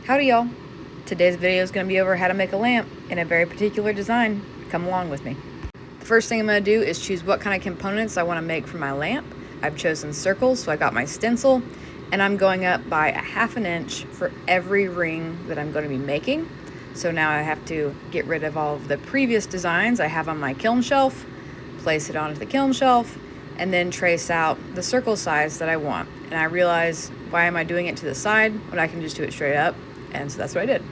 Howdy y'all. Today's video is going to be over how to make a lamp in a very particular design. Come along with me. The first thing I'm going to do is choose what kind of components I want to make for my lamp. I've chosen circles, so I got my stencil, and I'm going up by 1/2 inch for every ring that I'm going to be making. So now I have to get rid of all of the previous designs I have on my kiln shelf, place it onto the kiln shelf, and then trace out the circle size that I want. And I realize, why am I doing it to the side when I can just do it straight up? And so that's what I did.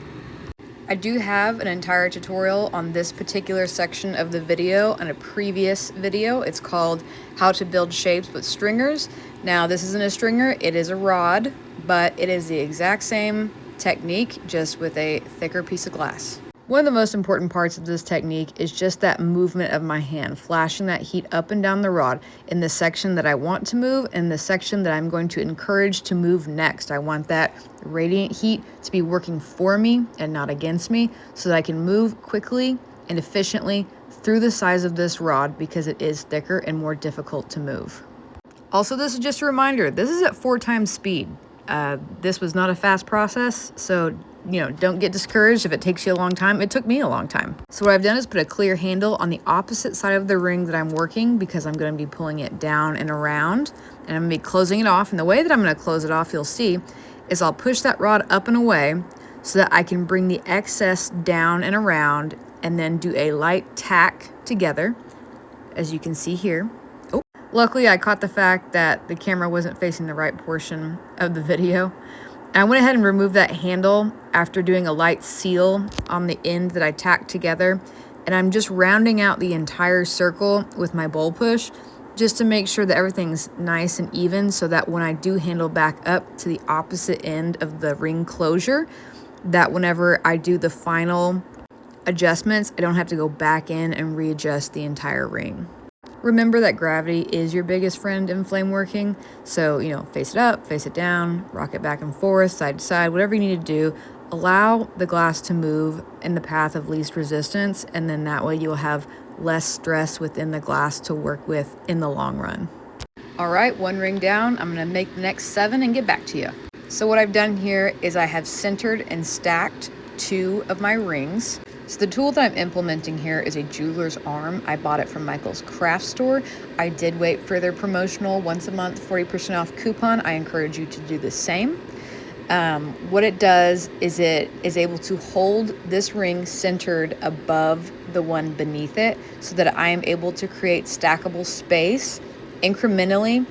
I do have an entire tutorial on this particular section of the video on a previous video. It's called How to Build Shapes with Stringers. Now this isn't a stringer, it is a rod, but it is the exact same technique, just with a thicker piece of glass. One of the most important parts of this technique is just that movement of my hand, flashing that heat up and down the rod in the section that I want to move and the section that I'm going to encourage to move next. I want that radiant heat to be working for me and not against me, so that I can move quickly and efficiently through the size of this rod, because it is thicker and more difficult to move. Also, this is just a reminder, this is at 4 times speed. This was not a fast process, so don't get discouraged if it takes you a long time. It took me a long time. So what I've done is put a clear handle on the opposite side of the ring that I'm working, because I'm going to be pulling it down and around, and I'm going to be closing it off. And the way that I'm going to close it off, you'll see, is I'll push that rod up and away so that I can bring the excess down and around, and then do a light tack together, as you can see here. Oh, luckily I caught the fact that the camera wasn't facing the right portion of the video. And I went ahead and removed that handle after doing a light seal on the end that I tacked together. And I'm just rounding out the entire circle with my bowl push, just to make sure that everything's nice and even, so that when I do handle back up to the opposite end of the ring closure, that whenever I do the final adjustments, I don't have to go back in and readjust the entire ring. Remember that gravity is your biggest friend in flame working. So, face it up, face it down, rock it back and forth, side to side, whatever you need to do. Allow the glass to move in the path of least resistance, and then that way you'll have less stress within the glass to work with in the long run. All right, 1 ring down. I'm gonna make the next 7 and get back to you. So what I've done here is I have centered and stacked 2 of my rings. So the tool that I'm implementing here is a jeweler's arm. I bought it from Michael's craft store. I did wait for their promotional once a month 40% off coupon. I encourage you to do the same. What it does is it is able to hold this ring centered above the one beneath it, so that I am able to create stackable space incrementally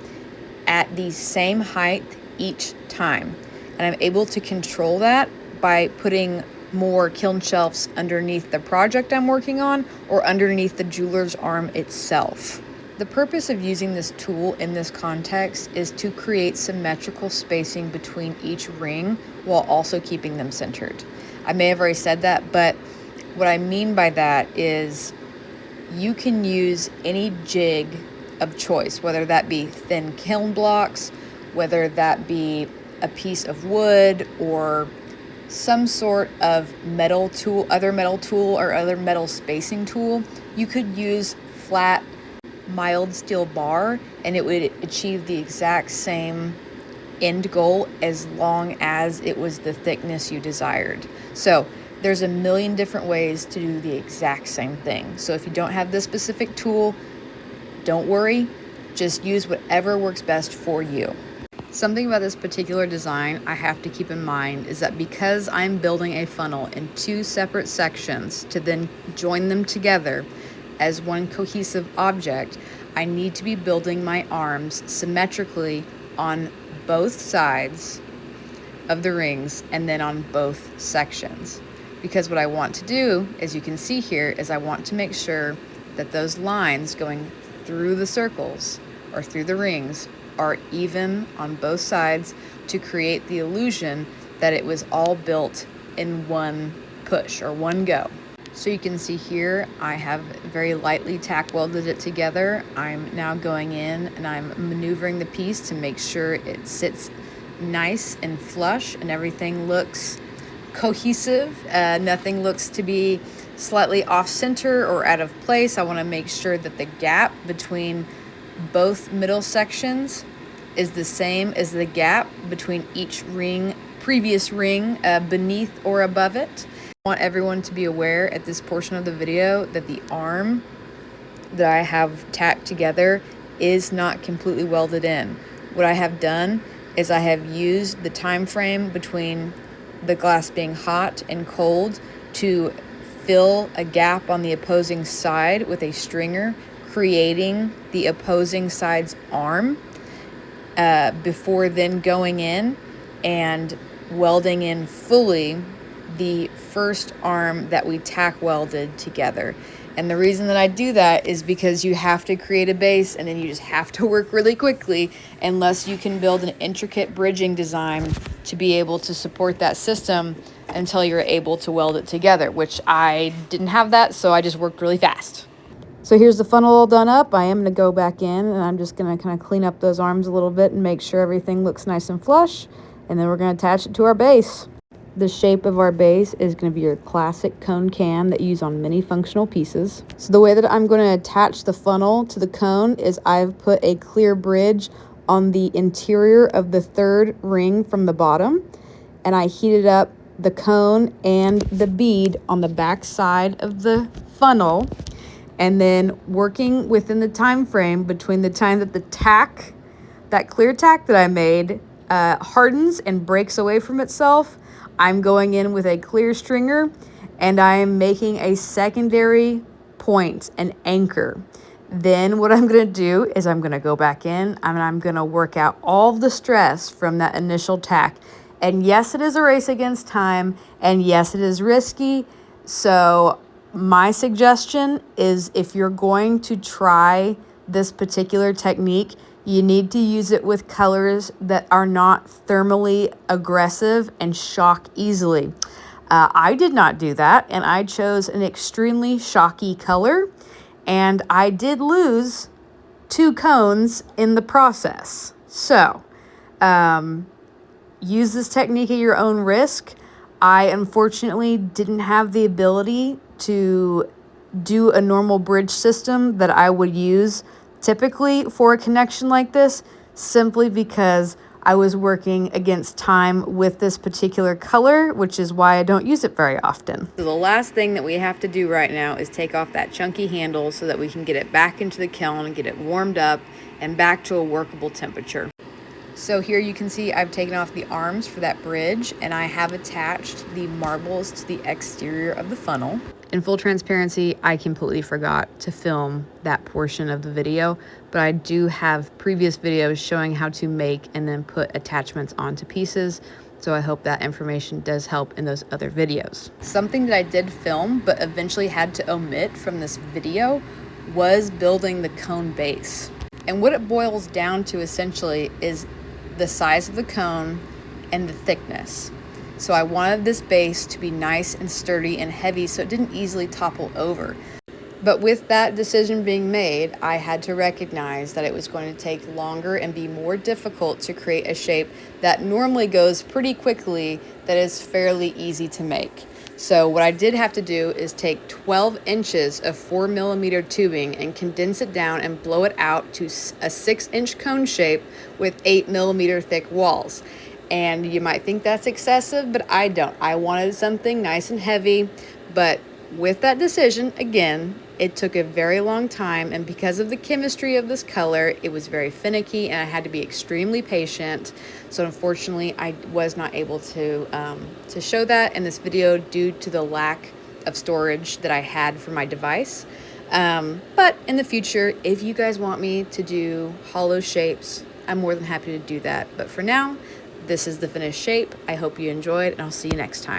at the same height each time. And I'm able to control that by putting more kiln shelves underneath the project I'm working on, or underneath the jeweler's arm itself. The purpose of using this tool in this context is to create symmetrical spacing between each ring while also keeping them centered. I may have already said that, but what I mean by that is you can use any jig of choice, whether that be thin kiln blocks, whether that be a piece of wood, or some sort of metal tool, other metal tool, or other metal spacing tool. You could use flat, mild steel bar, and it would achieve the exact same end goal, as long as it was the thickness you desired. So there's a million different ways to do the exact same thing. So if you don't have this specific tool, don't worry, just use whatever works best for you. Something about this particular design I have to keep in mind is that because I'm building a funnel in 2 separate sections to then join them together as one cohesive object, I need to be building my arms symmetrically on both sides of the rings, and then on both sections. Because what I want to do, as you can see here, is I want to make sure that those lines going through the circles or through the rings are even on both sides, to create the illusion that it was all built in one push or one go. So you can see here, I have very lightly tack welded it together. I'm now going in and I'm maneuvering the piece to make sure it sits nice and flush and everything looks cohesive. Nothing looks to be slightly off center or out of place. I want to make sure that the gap between both middle sections is the same as the gap between each ring previous ring beneath or above it. I want everyone to be aware at this portion of the video that the arm that I have tacked together is not completely welded in. What I have done is I have used the time frame between the glass being hot and cold to fill a gap on the opposing side with a stringer, creating the opposing side's arm before then going in and welding in fully the first arm that we tack welded together. And the reason that I do that is because you have to create a base and then you just have to work really quickly unless you can build an intricate bridging design to be able to support that system until you're able to weld it together, which I didn't have that, so I just worked really fast. So here's the funnel all done up. I am going to go back in and I'm just going to kind of clean up those arms a little bit and make sure everything looks nice and flush. And then we're going to attach it to our base. The shape of our base is going to be your classic cone can that you use on many functional pieces. So the way that I'm going to attach the funnel to the cone is I've put a clear bridge on the interior of the third ring from the bottom, and I heated up the cone and the bead on the back side of the funnel, and then working within the time frame between the time that the tack, that clear tack that I made, hardens and breaks away from itself, I'm going in with a clear stringer and I am making a secondary point, an anchor. Then what I'm going to do is I'm going to go back in and I'm going to work out all the stress from that initial tack. And yes, it is a race against time, and yes, it is risky. So my suggestion is if you're going to try this particular technique, you need to use it with colors that are not thermally aggressive and shock easily. I did not do that, and I chose an extremely shocky color, and I did lose 2 cones in the process. So, use this technique at your own risk. I unfortunately didn't have the ability to do a normal bridge system that I would use typically for a connection like this, simply because I was working against time with this particular color, which is why I don't use it very often. So the last thing that we have to do right now is take off that chunky handle so that we can get it back into the kiln and get it warmed up and back to a workable temperature. So here you can see I've taken off the arms for that bridge, and I have attached the marbles to the exterior of the funnel. In full transparency, I completely forgot to film that portion of the video, but I do have previous videos showing how to make and then put attachments onto pieces. So I hope that information does help in those other videos. Something that I did film but eventually had to omit from this video was building the cone base. And what it boils down to essentially is the size of the cone and the thickness. So I wanted this base to be nice and sturdy and heavy so it didn't easily topple over. But with that decision being made, I had to recognize that it was going to take longer and be more difficult to create a shape that normally goes pretty quickly, that is fairly easy to make. So what I did have to do is take 12 inches of 4mm tubing and condense it down and blow it out to a 6-inch cone shape with 8mm thick walls. And you might think that's excessive, but I don't. I wanted something nice and heavy, but with that decision, again, it took a very long time, and because of the chemistry of this color, it was very finicky and I had to be extremely patient. So unfortunately, I was not able to show that in this video due to the lack of storage that I had for my device. But in the future, if you guys want me to do hollow shapes, I'm more than happy to do that. But for now, this is the finished shape. I hope you enjoyed, and I'll see you next time.